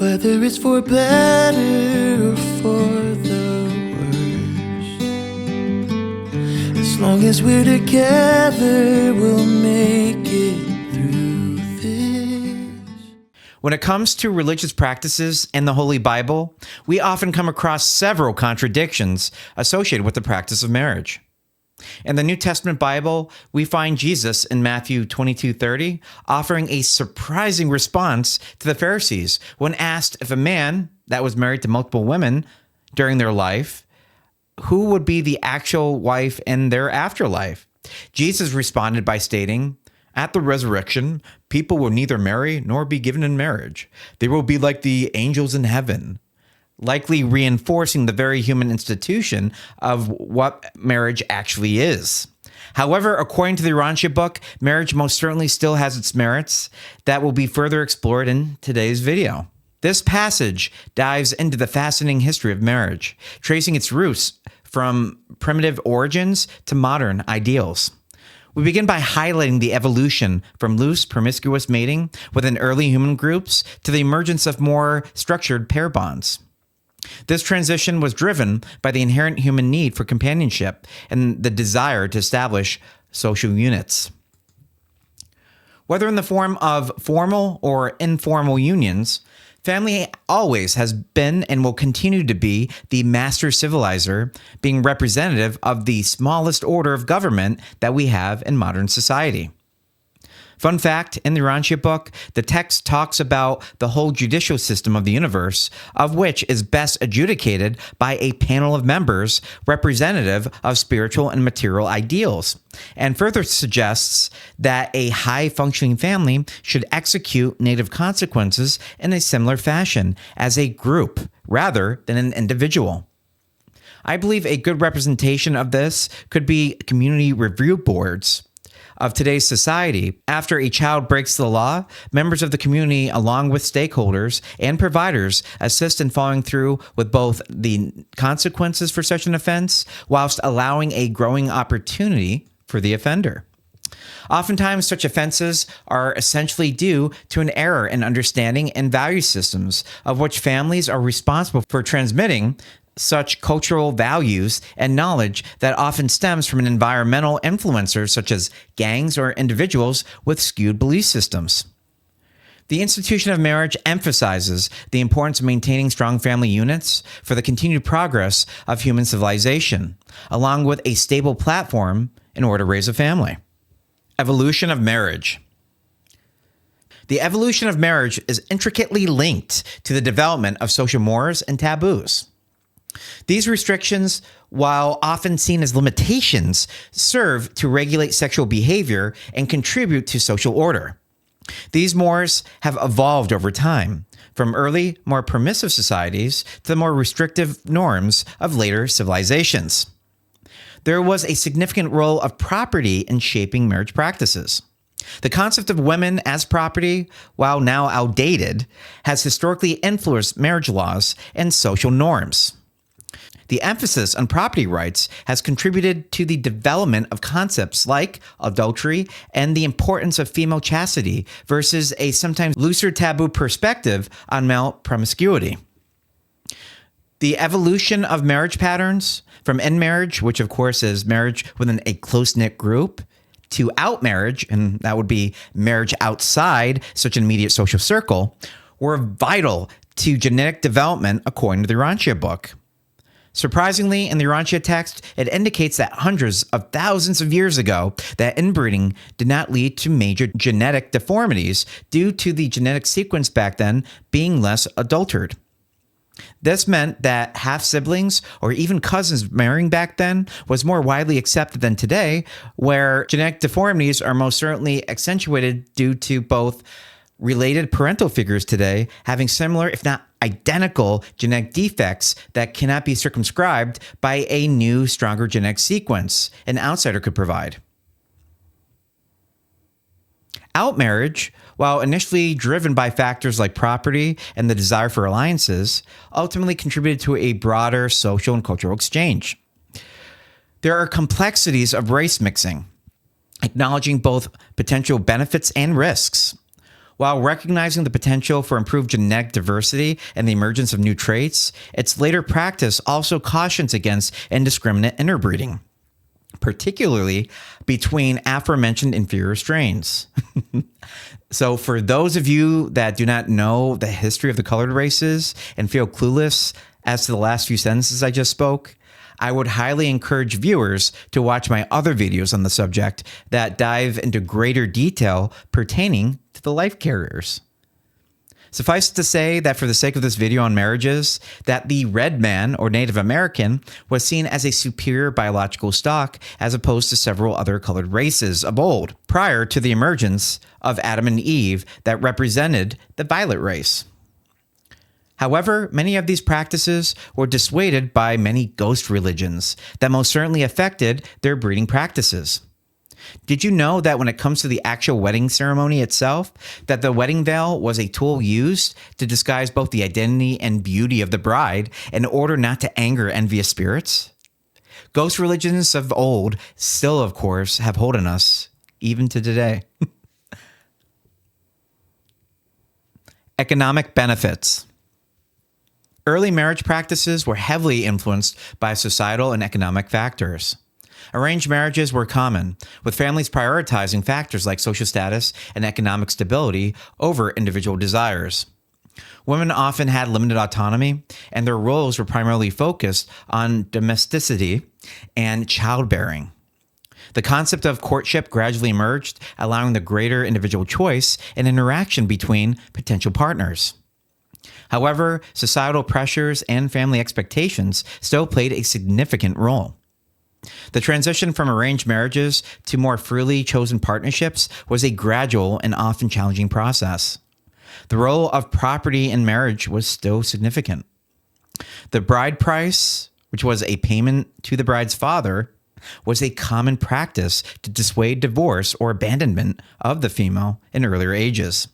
Whether it's for better or for the worse, as long as we're together, we'll make it through this. When it comes to religious practices and the Holy Bible, we often come across several contradictions associated with the practice of marriage. In the New Testament Bible, we find Jesus in Matthew 22:30 offering a surprising response to the Pharisees when asked if a man that was married to multiple women during their life, who would be the actual wife in their afterlife. Jesus responded by stating, "At the resurrection, people will neither marry nor be given in marriage. They will be like the angels in heaven," likely reinforcing the very human institution of what marriage actually is. However, according to the Urantia Book, marriage most certainly still has its merits that will be further explored in today's video. This passage dives into the fascinating history of marriage, tracing its roots from primitive origins to modern ideals. We begin by highlighting the evolution from loose, promiscuous mating within early human groups to the emergence of more structured pair bonds. This transition was driven by the inherent human need for companionship and the desire to establish social units. Whether in the form of formal or informal unions, family always has been and will continue to be the master civilizer, being representative of the smallest order of government that we have in modern society. Fun fact, in the Urantia Book, the text talks about the whole judicial system of the universe, of which is best adjudicated by a panel of members representative of spiritual and material ideals, and further suggests that a high-functioning family should execute native consequences in a similar fashion as a group rather than an individual. I believe a good representation of this could be community review boards of today's society. After a child breaks the law, members of the community, along with stakeholders and providers, assist in following through with both the consequences for such an offense, whilst allowing a growing opportunity for the offender. Oftentimes, such offenses are essentially due to an error in understanding and value systems, of which families are responsible for transmitting such cultural values and knowledge that often stems from an environmental influencers such as gangs or individuals with skewed belief systems. The institution of marriage emphasizes the importance of maintaining strong family units for the continued progress of human civilization, along with a stable platform in order to raise a family. Evolution of marriage. The evolution of marriage is intricately linked to the development of social mores and taboos. These restrictions, while often seen as limitations, serve to regulate sexual behavior and contribute to social order. These mores have evolved over time, from early, more permissive societies to the more restrictive norms of later civilizations. There was a significant role of property in shaping marriage practices. The concept of women as property, while now outdated, has historically influenced marriage laws and social norms. The emphasis on property rights has contributed to the development of concepts like adultery and the importance of female chastity versus a sometimes looser taboo perspective on male promiscuity. The evolution of marriage patterns from in-marriage, which of course is marriage within a close-knit group, to out-marriage, and that would be marriage outside such an immediate social circle, were vital to genetic development according to the Urantia Book. Surprisingly, in the Urantia text, it indicates that hundreds of thousands of years ago, that inbreeding did not lead to major genetic deformities due to the genetic sequence back then being less adulterated. This meant that half-siblings or even cousins marrying back then was more widely accepted than today, where genetic deformities are most certainly accentuated due to both related parental figures today having similar, if not identical, genetic defects that cannot be circumscribed by a new, stronger genetic sequence an outsider could provide. Outmarriage, while initially driven by factors like property and the desire for alliances, ultimately contributed to a broader social and cultural exchange. There are complexities of race mixing, acknowledging both potential benefits and risks. While recognizing the potential for improved genetic diversity and the emergence of new traits, its later practice also cautions against indiscriminate interbreeding, particularly between aforementioned inferior strains. So for those of you that do not know the history of the colored races and feel clueless as to the last few sentences I just spoke, I would highly encourage viewers to watch my other videos on the subject that dive into greater detail pertaining to the life carriers. Suffice it to say that for the sake of this video on marriages, that the red man or Native American was seen as a superior biological stock as opposed to several other colored races of old, prior to the emergence of Adam and Eve that represented the violet race. However, many of these practices were dissuaded by many ghost religions that most certainly affected their breeding practices. Did you know that when it comes to the actual wedding ceremony itself, that the wedding veil was a tool used to disguise both the identity and beauty of the bride in order not to anger envious spirits? Ghost religions of old still, of course, have hold on us, even to today. Economic benefits. Early marriage practices were heavily influenced by societal and economic factors. Arranged marriages were common, with families prioritizing factors like social status and economic stability over individual desires. Women often had limited autonomy, and their roles were primarily focused on domesticity and childbearing. The concept of courtship gradually emerged, allowing the greater individual choice and interaction between potential partners. However, societal pressures and family expectations still played a significant role. The transition from arranged marriages to more freely chosen partnerships was a gradual and often challenging process. The role of property in marriage was still significant. The bride price, which was a payment to the bride's father, was a common practice to dissuade divorce or abandonment of the female in earlier ages.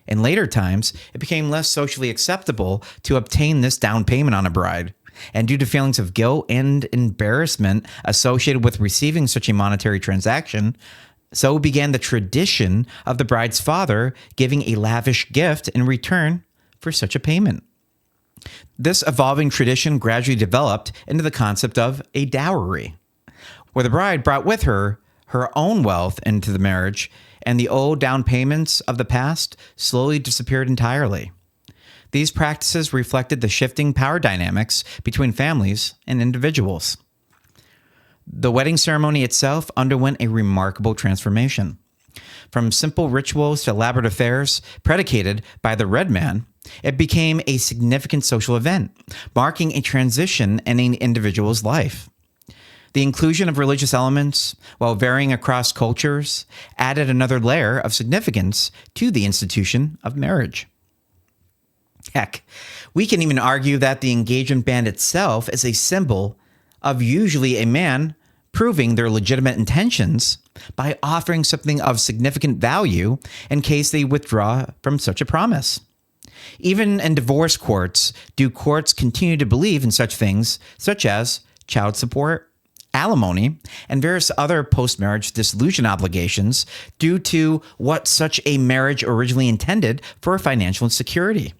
In later times, it became less socially acceptable to obtain this down payment on a bride, and due to feelings of guilt and embarrassment associated with receiving such a monetary transaction, so began the tradition of the bride's father giving a lavish gift in return for such a payment. This evolving tradition gradually developed into the concept of a dowry, where the bride brought with her her own wealth into the marriage, and the old down payments of the past slowly disappeared entirely. These practices reflected the shifting power dynamics between families and individuals. The wedding ceremony itself underwent a remarkable transformation. From simple rituals to elaborate affairs predicated by the red man, it became a significant social event, marking a transition in an individual's life. The inclusion of religious elements, while varying across cultures, added another layer of significance to the institution of marriage. Heck, we can even argue that the engagement band itself is a symbol of usually a man proving their legitimate intentions by offering something of significant value in case they withdraw from such a promise. Even in divorce courts, do courts continue to believe in such things such as child support, alimony, and various other post-marriage dissolution obligations due to what such a marriage originally intended for financial security.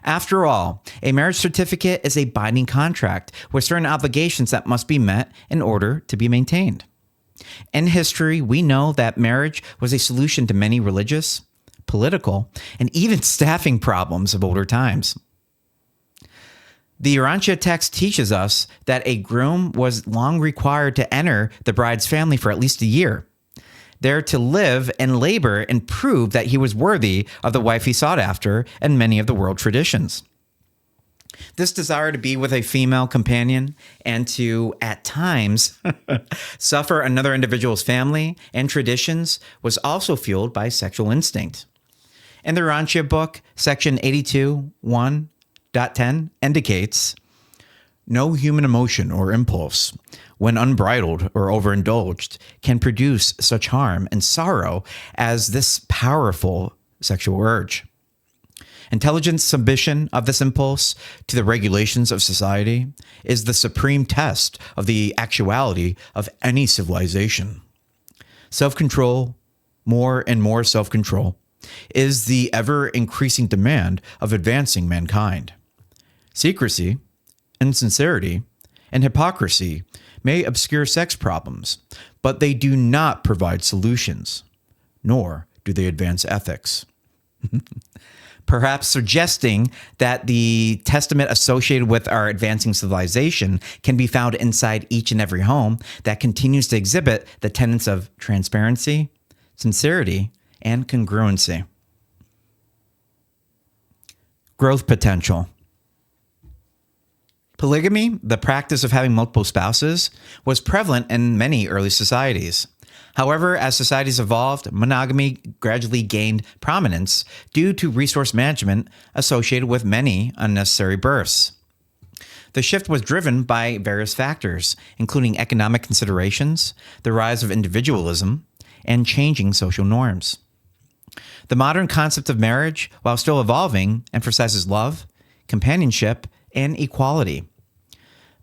After all, a marriage certificate is a binding contract with certain obligations that must be met in order to be maintained. In history, we know that marriage was a solution to many religious, political, and even staffing problems of older times. The Urantia text teaches us that a groom was long required to enter the bride's family for at least a year, there to live and labor and prove that he was worthy of the wife he sought after in many of the world traditions. This desire to be with a female companion and to, at times, suffer another individual's family and traditions was also fueled by sexual instinct. In the Urantia Book, section 82, 1.10 indicates, "No human emotion or impulse, when unbridled or overindulged, can produce such harm and sorrow as this powerful sexual urge. Intelligent submission of this impulse to the regulations of society is the supreme test of the actuality of any civilization. Self-control, more and more self-control is the ever-increasing demand of advancing mankind. Secrecy, insincerity, and hypocrisy may obscure sex problems, but they do not provide solutions, nor do they advance ethics. Perhaps suggesting that the testament associated with our advancing civilization can be found inside each and every home that continues to exhibit the tenets of transparency, sincerity, and congruency. Growth potential. Polygamy, the practice of having multiple spouses, was prevalent in many early societies. However, as societies evolved, monogamy gradually gained prominence due to resource management associated with many unnecessary births. The shift was driven by various factors, including economic considerations, the rise of individualism, and changing social norms. The modern concept of marriage, while still evolving, emphasizes love, companionship, and equality.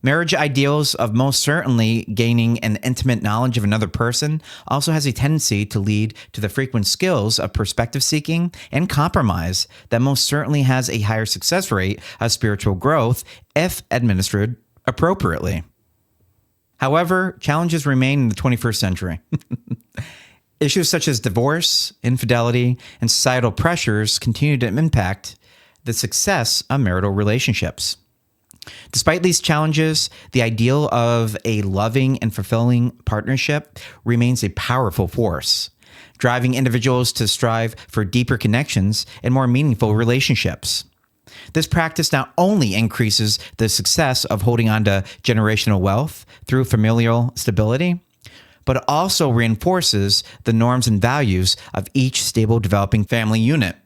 Marriage ideals of most certainly gaining an intimate knowledge of another person also has a tendency to lead to the frequent skills of perspective seeking and compromise that most certainly has a higher success rate of spiritual growth if administered appropriately. However, challenges remain in the 21st century. Issues such as divorce, infidelity, and societal pressures continue to impact the success of marital relationships. Despite these challenges, the ideal of a loving and fulfilling partnership remains a powerful force, driving individuals to strive for deeper connections and more meaningful relationships. This practice not only increases the success of holding on to generational wealth through familial stability, but it also reinforces the norms and values of each stable developing family unit.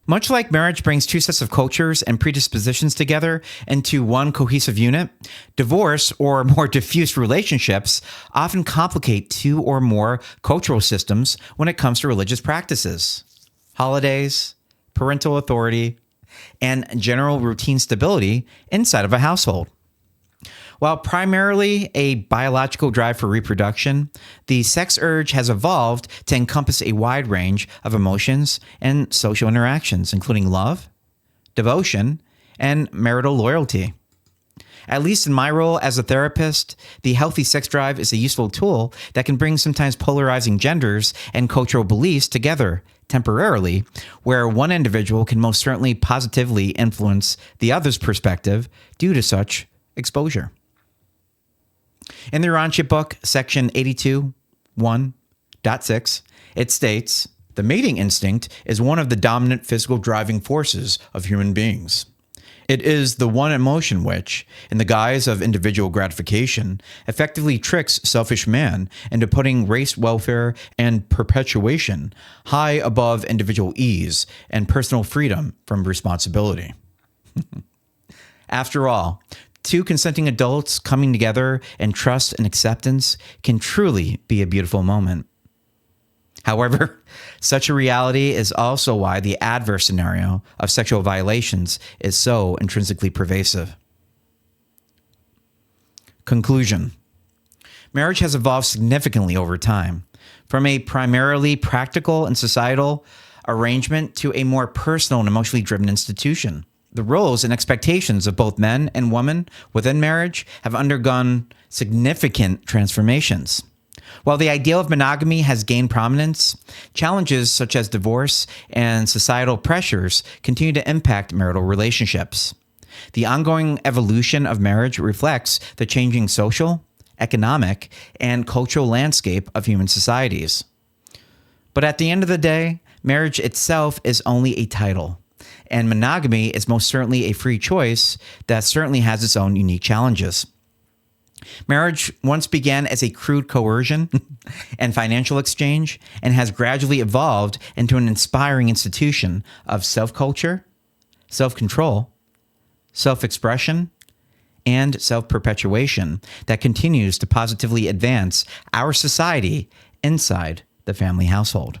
Much like marriage brings two sets of cultures and predispositions together into one cohesive unit, divorce or more diffuse relationships often complicate two or more cultural systems when it comes to religious practices, holidays, parental authority, and general routine stability inside of a household. While primarily a biological drive for reproduction, the sex urge has evolved to encompass a wide range of emotions and social interactions, including love, devotion, and marital loyalty. At least in my role as a therapist, the healthy sex drive is a useful tool that can bring sometimes polarizing genders and cultural beliefs together temporarily, where one individual can most certainly positively influence the other's perspective due to such exposure. In the Urantia Book, section 82.1.6, it states, "The mating instinct is one of the dominant physical driving forces of human beings. It is the one emotion which, in the guise of individual gratification, effectively tricks selfish man into putting race welfare and perpetuation high above individual ease and personal freedom from responsibility." After all, two consenting adults coming together in trust and acceptance can truly be a beautiful moment. However, such a reality is also why the adverse scenario of sexual violations is so intrinsically pervasive. Conclusion. Marriage has evolved significantly over time, from a primarily practical and societal arrangement to a more personal and emotionally driven institution. The roles and expectations of both men and women within marriage have undergone significant transformations. While the ideal of monogamy has gained prominence, challenges such as divorce and societal pressures continue to impact marital relationships. The ongoing evolution of marriage reflects the changing social, economic, and cultural landscape of human societies. But at the end of the day, marriage itself is only a title, and monogamy is most certainly a free choice that certainly has its own unique challenges. Marriage once began as a crude coercion and financial exchange and has gradually evolved into an inspiring institution of self-culture, self-control, self-expression, and self-perpetuation that continues to positively advance our society inside the family household.